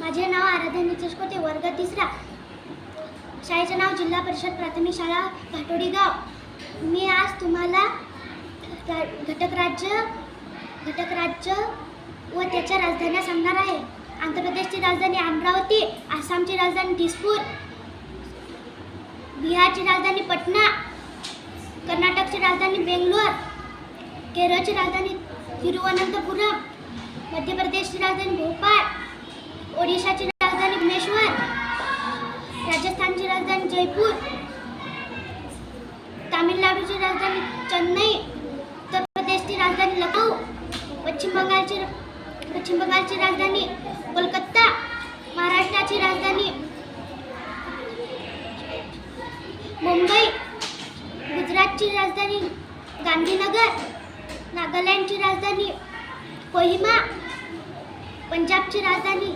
माझे नाव आराध्या नितेश कोते, वर्ग 3. शाळेचे नाव जिल्हा परिषद प्राथमिक शाळा घाटोडी गाव. मी आज तुम्हाला घटक राज्य व त्याच्या राजधान्या सांगणार आहे. आंध्र प्रदेशची राजधानी अमरावती, आसामची राजधानी दिसपूर, बिहारची राजधानी पटना, कर्नाटकची राजधानी बेंगलोर, केरळची राजधानी तिरुवनंतपुरम, मध्य प्रदेशची राजधानी भोपाळ, ओडिशाची राजधानी भुवनेश्वर, राजस्थानची राजधानी जयपूर, तामिळनाडूची राजधानी चेन्नई, उत्तर प्रदेशची राजधानी लखनऊ, पश्चिम बंगालची राजधानी कोलकाता, महाराष्ट्राची राजधानी मुंबई, गुजरातची राजधानी गांधीनगर, नागालँडची राजधानी कोहिमा, पंजाबची राजधानी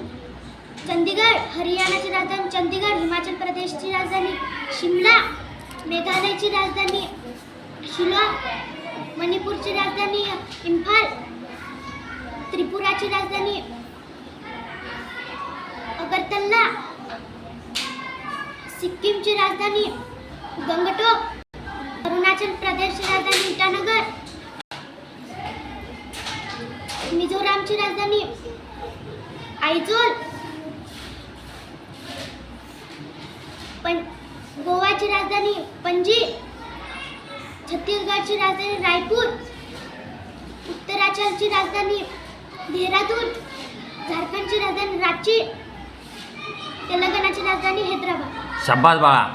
चंदीगड, हरियाणाची राजधानी चंदीगड, हिमाचल प्रदेशची राजधानी शिमला, मेघालयची राजधानी शिलाँग, मणिपूरची राजधानी इम्फाल, त्रिपुराची राजधानी अगरतला, सिक्कीमची राजधानी गंगटोक, अरुणाचल प्रदेशची राजधानी ईटानगर, मिझोरामची राजधानी आयझोल, गोवाची राजधानी पणजी, छत्तीसगडची राजधानी रायपूर, उत्तराखंडची राजधानी देहरादून, झारखंडची राजधानी रांची, तेलंगणाची राजधानी हैदराबाद. शाबास बाळा.